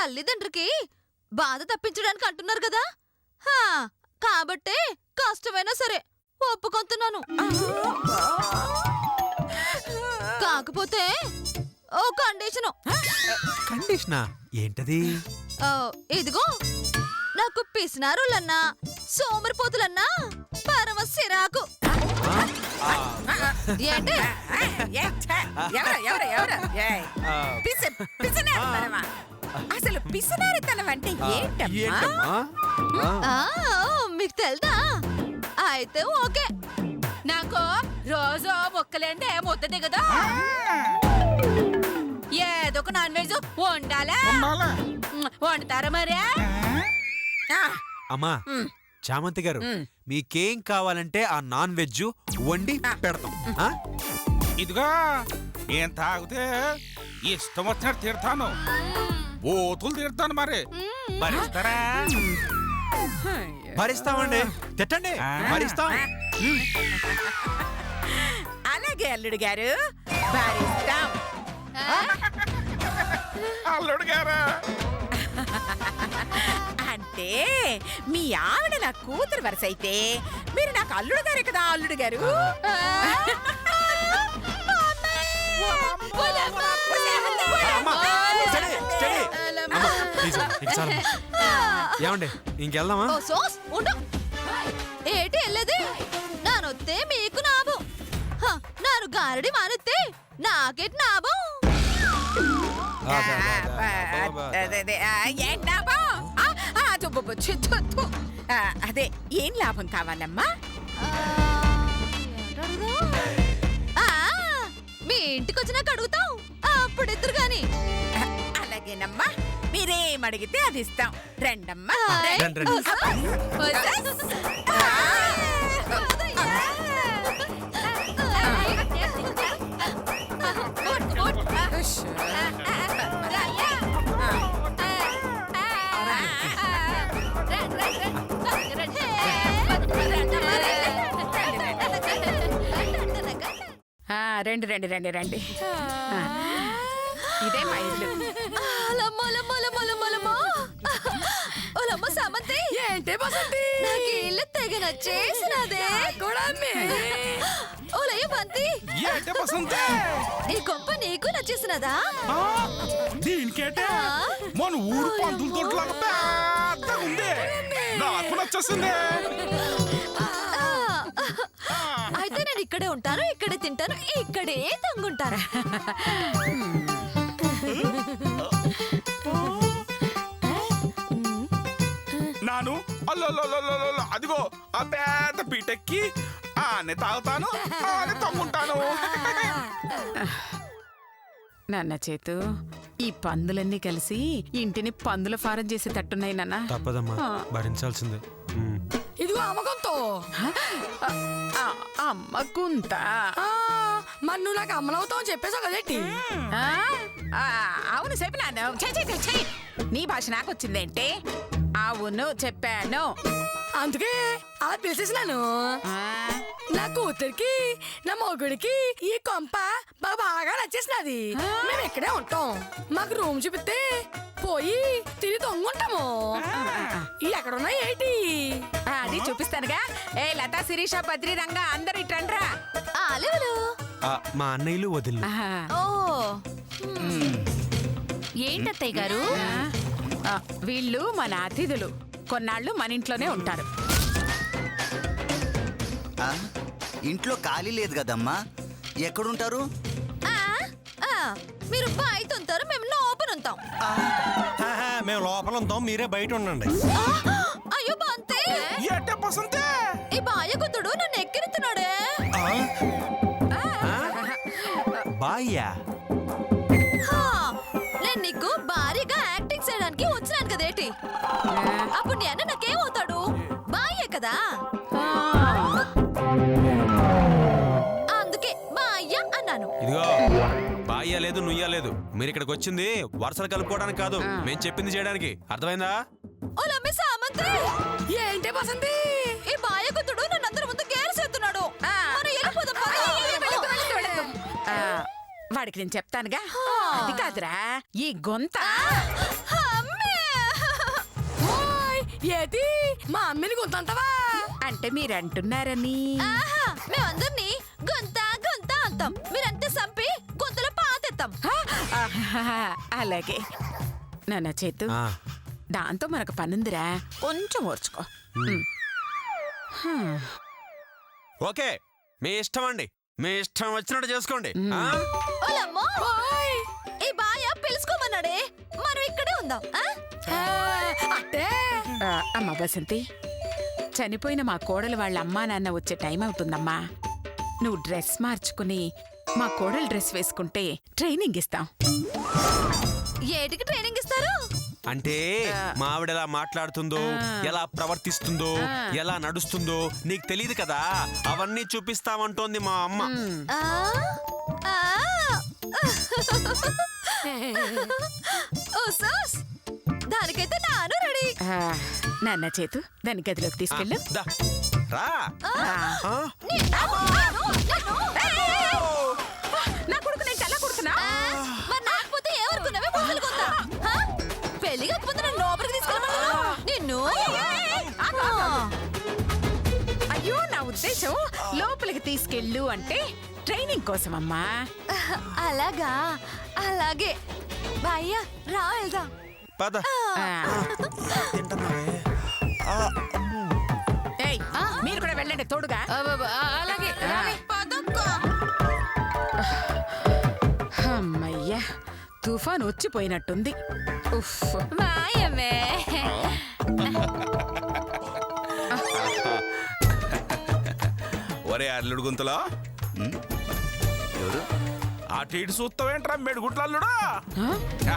తల్లిదండ్రికి బాధ తప్పించడానికి అంటున్నారు కదా, కాబట్టే కష్టమైనా సరే ఒప్పుకొంటున్నాను. కాకపోతే ఓ కండిషను. కండిషనా? ఏంటది? ఇదిగో, నాకు పిసినారులన్నా సోమరిపోతులన్నా పరమ సిరాకు. ఏంటి? అసలు పిసినారితనం అంటే ఏంటమ్మా? మీకు తెలుదా? అయితే ఓకే. నాకు రోజు మొక్కలేంటే ముద్ద దిగదా? ఏదో ఒక నాన్ వెజ్ వండాలా? వండుతారా మరే? అమ్మా చామంతి గారు, మీకేం కావాలంటే ఆ నాన్ వెజ్ వండి పెడతాం. ఇదిగా ఏం తాగితే ఇష్టం వచ్చినట్టు తిడతాను, ఓతులు తిడతాను. మరి భరిస్తారా? భరిస్తామండి, తిట్టండి, భరిస్తాం. అలాగే అల్లుడు గారు, భరిస్తాం. అల్లుడు గారా అంటే మీ ఆవిడ నా కూతురు వరుస అయితే మీరు నాకు అల్లుడు గారే కదా అల్లుడు గారు. ఏమండి ఇంకెళ్దామా? ఏటి వెళ్ళేది? నానొత్తే మీకు నాభం, నాను గారడి మానెత్తే నాకేటి నాభం? అదే ఏం లాభం కావాలమ్మా? మీ ఇంటికి వచ్చినాక అడుగుతాం, అప్పుడు ఇద్దరు గాని. అలాగేనమ్మా, మీరేం అడిగితే అది ఇస్తాం. రండమ్మా. రండి రండి రండి రండి. ఇదే మా ఇల్లు. సామంతి, ఏంటి బసంతి? నాకు ఇల్లు తెగ నచ్చేసినదే. ఓలయ్య బంతి, ఏంటి బసంతి? ఈ గొప్ప నీకు నచ్చేసినదా? దీనికేటే మన ఊరు పందుల తోటలాగా పెద్దగా ఉంది, నాకు నచ్చేసింది. అయితే నేను ఇక్కడే ఉంటాను, ఇక్కడే తింటాను, ఇక్కడే తంగుంటాను. నాను అదిగో ఆ పెద్ద పీటెక్కి ఆనే తాగుతాను, ఆనే తమ్ముంటాను. నాన్న చేతు, ఈ పందులన్నీ కలిసి ఇంటిని పందుల ఫారం చేసి తట్టున్నాయి నాన్న. తప్పదమ్మా, భరించాల్సిందే. ఇదిగో అమ్మకంతో. అమ్మకుంత మరి నువ్వు నాకు అమ్మలవుతావు చెప్పేసావు కదేంటి? అవును చెప్పినాను. నీ భాష నాకు వచ్చిందేంటి? అవును చెప్పాను, అందుకే అలా పిలిచేసినాను. నా కూతురికి నా మొగుడికి ఈ కొంప బాగా నచ్చేసినది. మేము ఇక్కడే ఉంటాం, మాకు రూమ్ చూపిస్తే పోయి తిని దొంగుంటాము. ఎక్కడున్నా ఏంటి? అది చూపిస్తానుగా. ఏ లతా, శిరీష, బద్రి, రంగా అందరు ఇట్రండ్రా. మా అన్నయ్యలు వదిలి. ఏంటత్తయ్య గారు? వీళ్ళు మన అతిథులు, కొన్నాళ్ళు మన ఇంట్లోనే ఉంటారు. ఇంట్లో ఖాళీ లేదు కదమ్మా, ఎక్కడుంటారు? మీరు బయట ఉంటారు, మేము లోపల ఉంటాం. మేము లోపల ఉంటాం, మీరే బయట ఉండండి. అయ్యో బంతే, ఏంటి బసంతి? ఈ బాయగుతుడు నన్ను ఎక్కిరిస్తున్నాడే. బాయ్యా? నేను నీకు భారీగా యాక్టింగ్ చేయడానికి వచ్చినాను కదేటి, అప్పుడు నీ అన్న నాకేమవుతాడు? బాయే కదా, అందుకే బాయ్య అన్నాను. ఇదిగో, బాయ్యా లేదు నుయ్యా లేదు, మీరు ఇక్కడికి వచ్చింది వరుసలు కలుపుకోవడానికి కాదు, మేము చెప్పింది చేయడానికి. అర్థమైందా? ఓలమ్మి సామంత్రి, ఏంటి బసంతి? ఈ బాయగుతుడు నన్ను అందరి ముందు గేరసేస్తున్నాడు. వాడికి నేను చెప్తానుగా. అది కాదురా, ఈ గొంత ఏది మా అమ్మని గుంతంతవా? అంటే మీరు అంటున్నారని. ఆహా మేమందరినీ గొంత గొంత అంటాం, మీరంతే సంపి గొంతులో పాతెత్తాం. ఆహాహా, అలాగే నాన్న చేతు, ఆ, దాంతో మనకు పనుందిరా, కొంచెం ఓర్చుకో. ఓకే మీ ఇష్టం అండి, మీ ఇష్టం వచ్చినట్టు చేసుకోండి. ఆ? ఓలమ్మో ఈ బాయ పిలుచుకోమన్నాడే, మనం ఇక్కడే ఉందాం. అట్టే అమ్మ బసంతి, చనిపోయిన మా కోడలు వాళ్ళ అమ్మా నాన్న వచ్చే టైం అవుతుందమ్మా. నువ్వు డ్రెస్ మార్చుకుని మా కోడలు డ్రెస్ వేసుకుంటే ట్రైనింగ్ ఇస్తాం. ఏటికి ట్రైనింగ్ ఇస్తారు? అంటే మా ఆవిడ ఎలా మాట్లాడుతుందో, ఎలా ప్రవర్తిస్తుందో, ఎలా నడుస్తుందో నీకు తెలియదు కదా, అవన్నీ చూపిస్తామంటోంది మా అమ్మ. ఆ ఆ ఓ సోస్, దానికైతే నాను రెడీ. నాన్న చేతు, దాని గదిలోకి తీసుకెళ్ళు. దా, రా. ఆ? నా కొడుకు నేను చల్ల కొడుకున్నా. మరి నాకపోతే ఎవరుకున్నావే బొమ్మలు కొందా? పెళ్లి కాకపోతే నన్ను లోపలికి తీసుకెళ్ళమన్నాను నిన్ను. అయ్యో, నా ఉద్దేశం లోపలికి తీసుకెళ్ళు అంటే ట్రైనింగ్ కోసం అమ్మా. అలాగా, అలాగే బాయ్య రా వెళ్దాం. పద. ఏయ్, మీరు కూడా వెళ్ళండి తోడుగా. అలాగే అమ్మయ్యా, తుఫాన్ వచ్చిపోయినట్టుంది. ఉఫ్. బాయమే. ఒరే అల్లుడు గుంతలో ఎవరు? అటు ఇటు చూస్తావేంట్రా మెడుగుట్ల అల్లుడా? దా.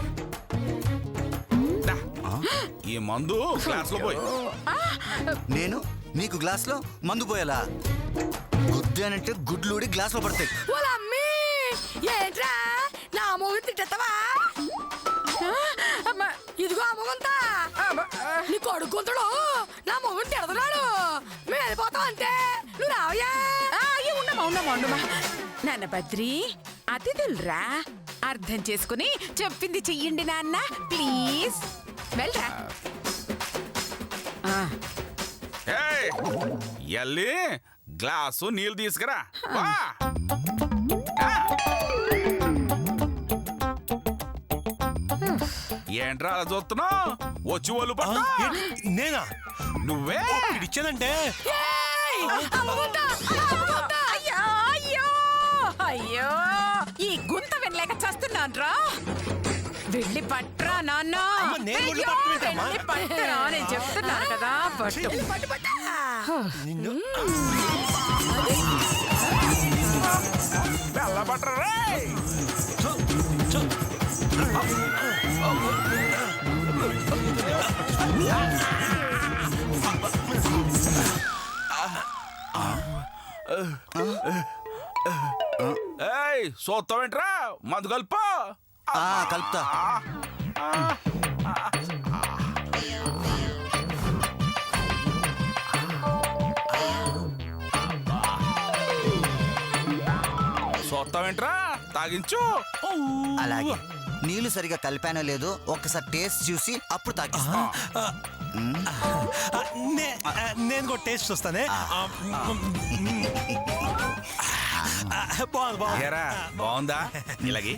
దా. ఈ మందు గ్లాస్ లో పోయి. నేను నీకు గ్లాస్ లో మందు పోయాలా? గుద్దానంటే గుడ్లూడి గ్లాస్ లో పడతాయి. వాళ్ళ అమ్మి ఏంట్రా నా మొగుడు తిట్టేస్తావా? అమ్మా, ఇదిగో అమ్మగుంతా, నీ కొడుకు గుంతడు నా మొగుడు తిడతున్నాడు. మేము వెళ్ళిపోతాం అంతే, నువ్వు రావయ్యా. అయ్యో, ఉండమా ఉండమా ఉండమా. నాన్న బద్రి, అతిథులరా, అర్థం చేసుకుని చెప్పింది చెయ్యండి నాన్న ప్లీజ్. వెళ్ళరా. ఏయ్, ఎల్లి గ్లాసు నీళ్ళు తీసుకురా. వా. ఆ. ఏంట్రా అలా చూస్తున్నావు? వచ్చి ఒళ్ళు పట్టు. నేనా? నువ్వే ఇచ్చేదంటే ఏయ్, అమ్మగుంతా, అమ్మగుంతా. అయ్యో అయ్యో అయ్యో, ఈ గుంత వెళ్ళలేక చస్తున్నాను రా. వెళ్ళి పట్రా నాన్న. అమ్మ, నేను వెళ్ళి అయ్యో, పట్టుకుంటామా? వెళ్ళి పట్టురా, నేను చెప్తున్నాను కదా, పట్టు. పట్టు పట్టు. నిన్ను బెల్ల పట్టరా. ఏయ్, చూస్తావేంట్రా? మందు కలుపు. కలుపుతా. చూస్తావేంట్రా? తాగించు. అలాగే. నీళ్లు సరిగా కలిపానో లేదో ఒక్కసారి టేస్ట్ చూసి అప్పుడు తాగిస్తా. నేను కూడా టేస్ట్ చూస్తానే. బాగుంది బాగుంది. ఏరా, బాగుందా? ఇలాగే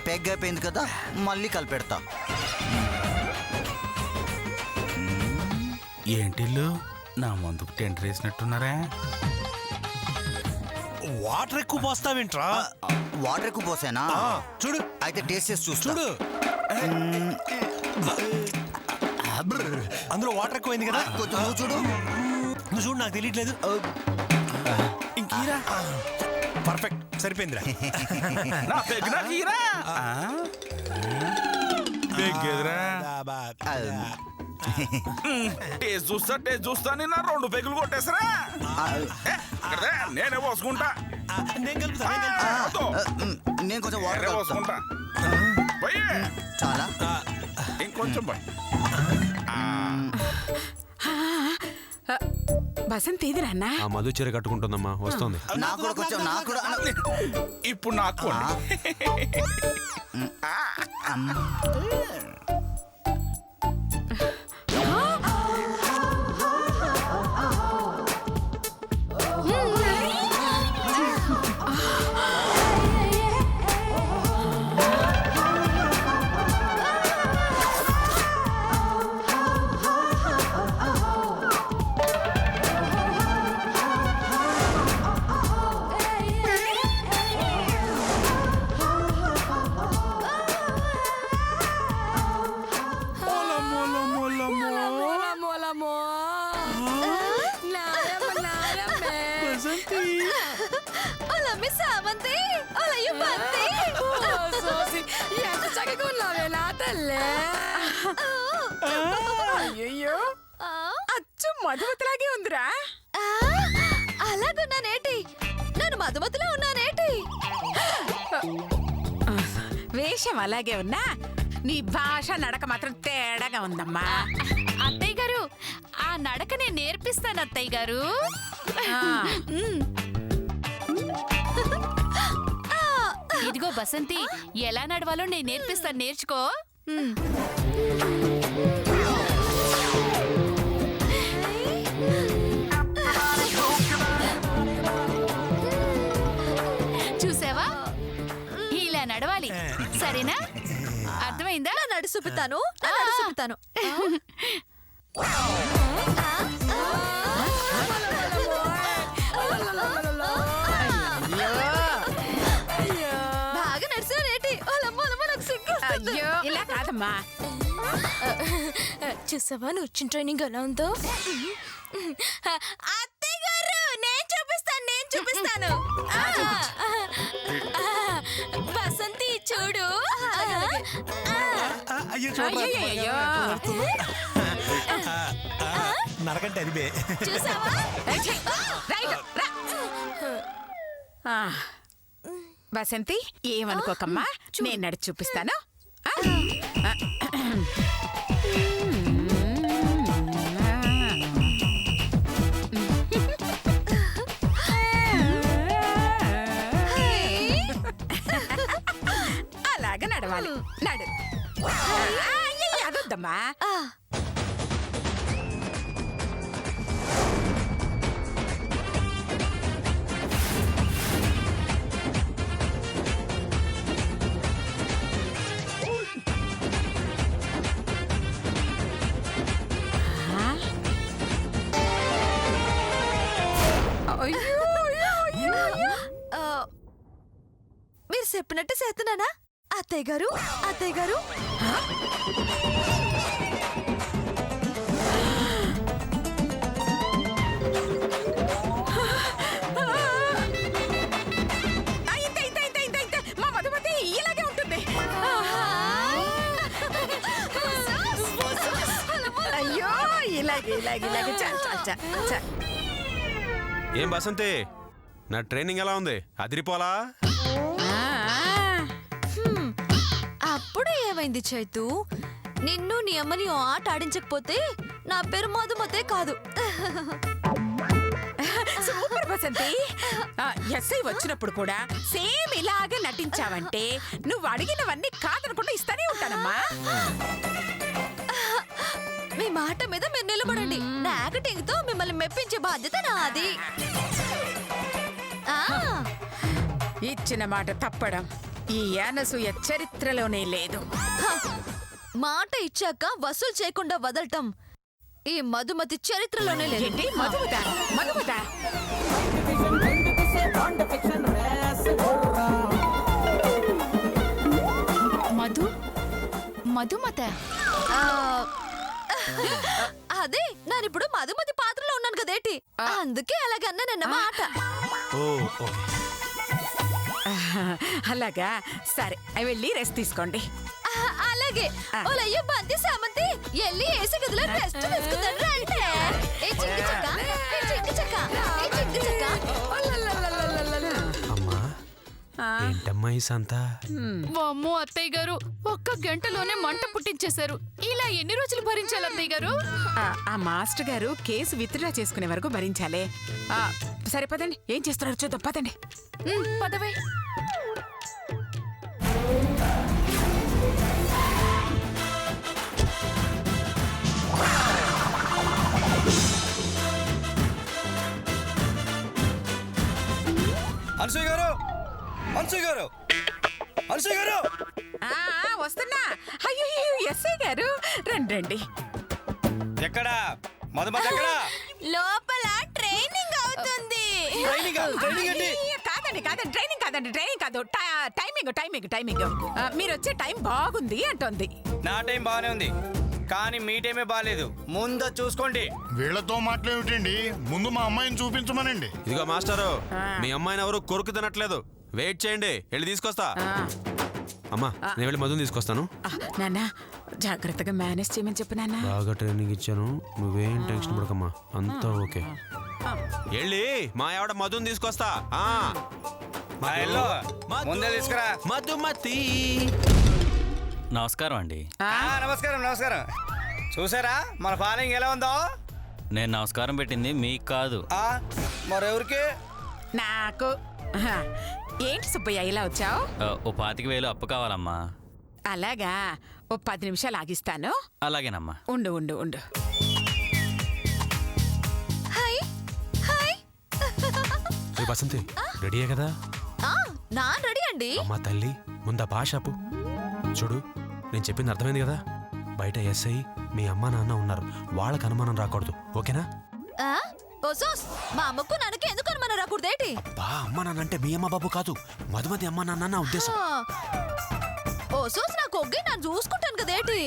పెగ్ అయిపోయింది కదా, మళ్ళీ కలిపెడతా. ఏంటిల్లు నా మందుకు టెండర్ వేసినట్టున్నారా? వాటర్ ఎక్కువ పోస్తావేంట్రా? వాటర్ ఎక్కువ పోసానా? చూడు, అయితే టేస్ట్ చేసి చూస్తా. చూడు, అందులో వాటర్ ఎక్కువైంది కదా. కొంచెం నువ్వు చూడు. నువ్వు చూడు, నాకు తెలియట్లేదు. ఇంకీరా. పర్ఫెక్ట్, సరిపోయిందిరా. నా పెగ్ నాకు ఈరా. పెగ్గెదురా? టేస్ట్ చూస్తా నా 2 పెగులు కొట్టేసరా. నేనే పోసుకుంటా. నేను కలుపుతా, నేను కలుపుతా. నేను కొంచెం వాటర్ నేనే కలుపుతా. పోసుకుంటా. పోయి. చాలా. ఇంకొంచెం పోయి. బసంత్ ఏది నాన్న? ఆ మధు చీర కట్టుకుంటుందమ్మా, వస్తుంది. నాకు కూడా కొంచెం, నాకు కూడా. ఇప్పుడు నాకు తల్లే అయ్యయ్యో ఆ, అచ్చు మధుమతిలాగే ఉందిరా. ఆ, అలాగున్నానేటి? నేను మధుమతిలో ఉన్నానేటి? వేషం అలాగే ఉన్నా నీ భాష నడక మాత్రం తేడాగా ఉందమ్మా. అత్తయ్య గారు ఆ నడక నేను నేర్పిస్తాను అత్తయ్య గారు. ఇదిగో బసంతి, ఎలా నడవాలో నేను నేర్పిస్తాను, నేర్చుకో. చూసావా, ఇలా నడవాలి, సరేనా? అర్థమైందా? నా నడు చూపిస్తాను, నా నడు చూపిస్తాను. బాగా నడిచానేటి? వాళ్ళమ్మ నాకు సిగ్గు. అయ్యో ఇలా కాదమ్మా. చూసావా నువ్వు వచ్చిన ట్రైనింగ్ ఎలా ఉందో? అత్తయ్య గారు నేను చూపిస్తాను. బసంతి చూడు. అయ్యో అయ్యయ్యయ్యో. నరకంటే అది బే. చూసావా? రైట్, రా. ఆ, బసంతి ఏమనుకోకమ్మా, నేను నడిచి చూపిస్తాను. ఆ? అలాగ నడవాలి, నడు. అయ్యయ్య, అదొద్దమ్మా. ఆ, అయ్యో, అయ్యో, అయ్యో. ఆ, మీరు చెప్పినట్టు చేస్తున్నానా అత్తయ్య గారు? అత్తయ్య గారు, ఆ, ఇంతే. మా మధుమతి ఇలాగే ఉంటుంది. అయ్యో, ఇలాగే చాలు. ఏం బసంతి, నా ట్రైనింగ్ ఎలా ఉంది? అదిరిపోలా? అప్పుడు ఏమైంది చైతు? నిన్ను నీ అమ్మని ఓ ఆట ఆడించకపోతే నా పేరు మధుమతే కాదు. సూపర్ బసంతి. ఎస్ఐ వచ్చినప్పుడు కూడా సేమ్ ఇలాగే నటించావంటే నువ్వు అడిగినవన్నీ కాదనుకుంటూ ఇస్తానే ఉంటానమ్మా. మీ మాట మీద మీరు నిలబడండి. నా యాక్టింగ్ తో మిమ్మల్ని మెప్పించే బాధ్యత నాది. ఆ, ఇచ్చిన మాట తప్పడం ఈ అనసూయ చరిత్రలోనే లేదు. మాట ఇచ్చాక వసూలు చేయకుండా వదలటం ఈ మధుమతి చరిత్రలోనే లేదు. ఏంటి మధుమత? మధుమత ఆ, అదే నేనిప్పుడు మధుమతి పాత్రలో ఉన్నాను కదేటి, అందుకే అలాగన్నానన్న మాట. ఓ ఓకే. అలాగా, సరే వెళ్ళి రెస్ట్ తీసుకోండి. అలాగే ఓలయ్య బంతి సామంతి ఎల్లి ఏసీ గదిలో రెస్ట్ తీసుకుందండి. అంటే ఏ చిక్కి చక్క, ఏ చిక్కి చక్క, ఏ చిక్కి చక్క. అమ్మా, ఏంటమ్మా ఈ సంతా? వామ్మో అత్తయ్య గారు, ఒక్క గంటలోనే మంట పుట్టించేశారు. ఇలా ఎన్ని రోజులు భరించాలి అత్తయ్య గారు? ఆ మాస్టర్ గారు కేసు విత్డ్రా చేసుకునే వరకు భరించాలే. సరే పదండి, ఏం చేస్తున్నారు చూద్దాం, పదండి. పదవే. అనసూయ గారు వస్తున్నా. అయ్యో, ఎస్ఐ గారు రండి. ఎక్కడా మధుమతి ఎక్కడా? లోపల ట్రైనింగ్ అవుతుంది. ట్రైనింగ్ ఏంటి? ట్రైనింగ్ కాదు, టైమింగ్. మీరు వచ్చే టైం బాగుంది అంటోంది. నా టైం బాగానే ఉంది, కానీ మీ టైమే బాగాలేదు. ముందు చూసుకోండి. వీళ్ళతో మాట్లాడేమిటండి, ముందు మా అమ్మాయిని చూపించమనండి. ఇదిగో మాస్టరు, మీ అమ్మాయిని ఎవరు కొరుకు తినట్లేదు. వెయిట్ చేయండి, వెళ్ళి తీసుకొస్తా. అమ్మా నేను వెళ్ళి మధుని తీసుకొస్తాను. నాన్న జాగ్రత్తగా మేనేజ్ చేయమని చెప్పు నాన్న. బాగా ట్రైనింగ్ ఇచ్చాను, నువ్వేం టెన్షన్ పడకమ్మా, అంతా ఓకే. వెళ్ళి మా ఆవిడ మధుని తీసుకొస్తా. ముందే తీసుకురా. మధుమతి. నమస్కారం అండి. నమస్కారం నమస్కారం. చూసారా మన ఫాలోయింగ్ ఎలా ఉందో? నేను నమస్కారం పెట్టింది మీకు కాదు. మరెవరికి? నాకు. ఏంటి సుబ్బయ్య ఇలా వచ్చావు? ఓ 25,000 అప్పు కావాలమ్మా. అలాగా, ఓ 10 నిమిషాలు ఆగిస్తాను. అలాగేనమ్మా. ఉండు ఉండు ఉండు. Hi hi. బసంతి రెడీయే కదా? నాన్ రెడీ అండి. అమ్మా తల్లి ముందా భాషపు చూడు, నేను చెప్పింది అర్థమైంది కదా? బయట ఎస్ఐ మీ అమ్మా నాన్న ఉన్నారు, వాళ్ళకి అనుమానం రాకూడదు, ఓకేనా? ఓసోస్ మా అమ్మకు నాన్నకి ఎందుకు అనుమానం రాకూడదేటి? బా అమ్మా నాన్న అంటే మీ అమ్మ బాబు కాదు, మధుమతి అమ్మా నాన్న నా ఉద్దేశం. ఓసోస్ నాకు ఒగ్గి నన్ను చూసుకుంటాను కదేటి?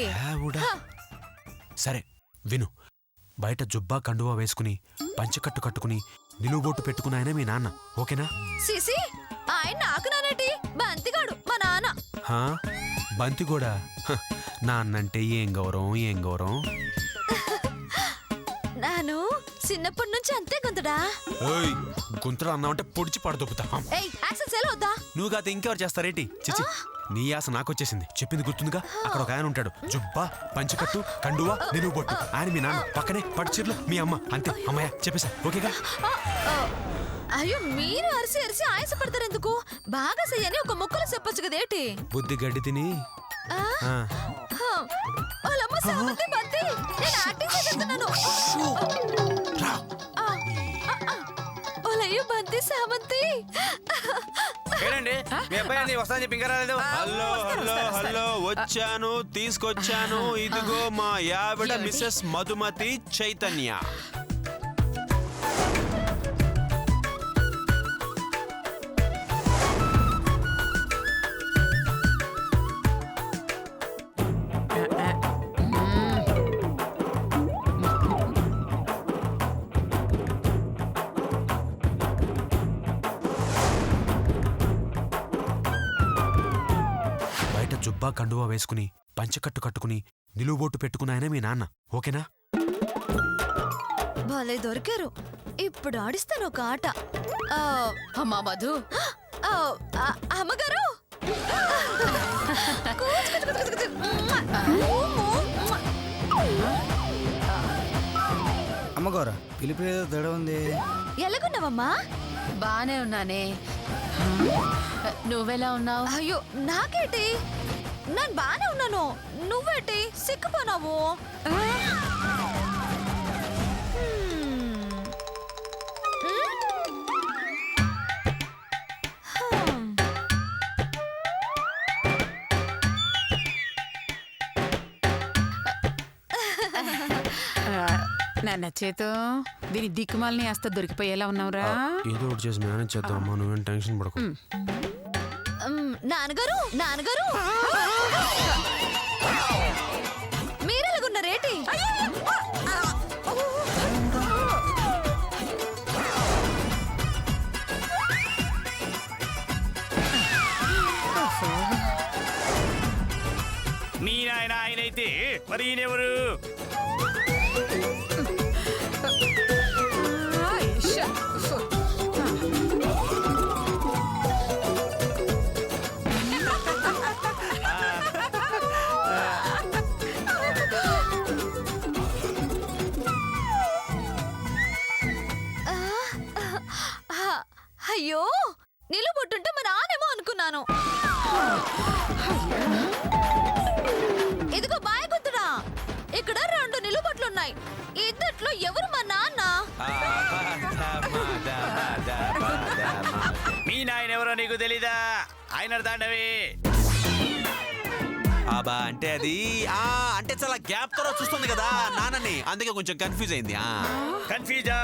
సరే విను, బయట జుబ్బా కండువా వేసుకుని పంచకట్టు కట్టుకుని నిలువుబొట్టు పెట్టుకుని ఆయన మీ నాన్న, ఓకేనా? సిసి ఆయన నాకు నానేటి బంతిగాడు మా నాన్న. బంతి కూడా నాన్నంటే ఏం గౌరవం, ఏం గౌరవం. నాను చిన్నప్పటి నుంచి అంతే గుంతడా. గుంతలు అన్నావంటే పొడిచి పడదొప్పుతా. నువ్వు కాదు ఇంకెవరు చేస్తారేటి? చిచి, నీ ఆశ నాకొచ్చేసింది. చెప్పింది గుర్తుందిగా? అక్కడ ఒక ఆయన ఉంటాడు, జుబ్బా పంచకట్టు కండువా నిలువుబొట్టు, ఆయన మీ నాన్న, పక్కనే పట్టుచీరలో మీ అమ్మ. అంతే అమ్మయ్య, చెప్పేసా? ఓకేగా? అయ్యో మీరు అరిసి అరిసి ఆయాసపడతారు ఎందుకు? బాగా చెయ్యని ఒక ముక్కలు చెప్పొచ్చు కదేటి? బుద్ధి గడ్డి తిని వాళ్ళమ్మ సామంతి బంతి, నేను యాక్టింగ్ చేస్తున్నాను. వాళ్ళయ్యో బంతి సామంతి. ఏంటండి మీ అబ్బాయి వస్తాను చెప్పి ఇంకా రాలేదు? హలో హలో హలో, వచ్చాను, తీసుకొచ్చాను. ఇదిగో మా యావిడ మిస్సెస్ మధుమతి చైతన్య. జుబ్బా కండువా వేసుకుని పంచకట్టు కట్టుకుని నిలువుబొట్టు పెట్టుకుని ఆయన మీ నాన్న, ఓకేనా? భలే దొరికారు. ఇప్పుడు ఆడిస్తాను ఒక ఆట. అమ్మా మధు. అమ్మగారు అమ్మగారు పిలిపి తేడా ఉంది. ఎలాగున్నావమ్మా? బానే ఉన్నానే, నువ్వెలా ఉన్నావు? అయ్యో నాకేటి, నేను బానే ఉన్నాను. నువ్వేటి సిక్కుపోనావు? నాన్న చేతో దీని దిక్కుమాలని వేస్తా దొరికిపోయేలా ఉన్నావురా. ఏదో ఒకటి చేసి మేనేజ్ చేద్దాం అమ్మా, నువ్వేం టెన్షన్ పడకు. నాన్నగారు నాన్నగారు మీరెలాగున్నారేటి? మీ నాయన ఆయనైతే మరి ఈయనెవరు? అయ్యో నిలుబొట్టుంటే మా నానేమో అనుకున్నాను. ఇదిగో బాయగుద్దుడా, ఇక్కడ 2 నిలుబొట్లున్నాయి. ఇద్దట్లో ఎవరు మా నాన్న? మీ నాయన ఎవరో నీకు తెలీదా? ఆయన దాండవి. అబ్బా అంటే అది అంటే చాలా గ్యాప్ తో చూస్తుంది కదా నాన్నని, అందుకే కొంచెం కన్ఫ్యూజ్ అయింది. కన్ఫ్యూజా?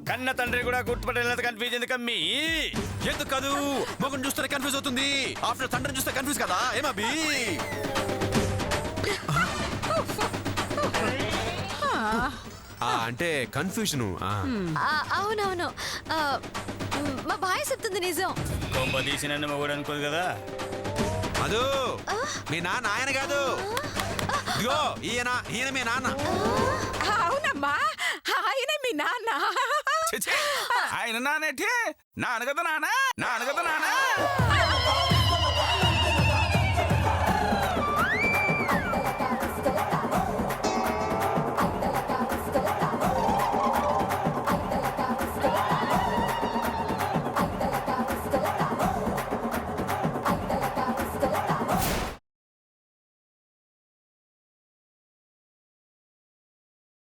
కన్న తండ్రి కూడా గుర్తుపట్టలేదు. కన్ఫ్యూజ్ ఎందుకు అమ్మి? ఎందుకు కాదు, మొగన్ చూస్తే కన్ఫ్యూజ్ అవుతుంది, ఆఫ్టర్ తండ్రిని చూస్తే కన్ఫ్యూజ్ కదా ఏమబ్బి? అంటే కన్ఫ్యూజన్. అవునవును, మా బాయ్ చెప్తుంది నిజం. కొంప తీసి నన్ను మొగుడు అనుకోదు కదా. మధు మీ నాన్న ఆయన కాదు, ఇదిగో ఈయన మీ నాన్న. అవునమ్మా, ఆయన మీ నాన్న. ఛీ, ఛీ. ఆయన నానేటి నాన్న కదా నాన్న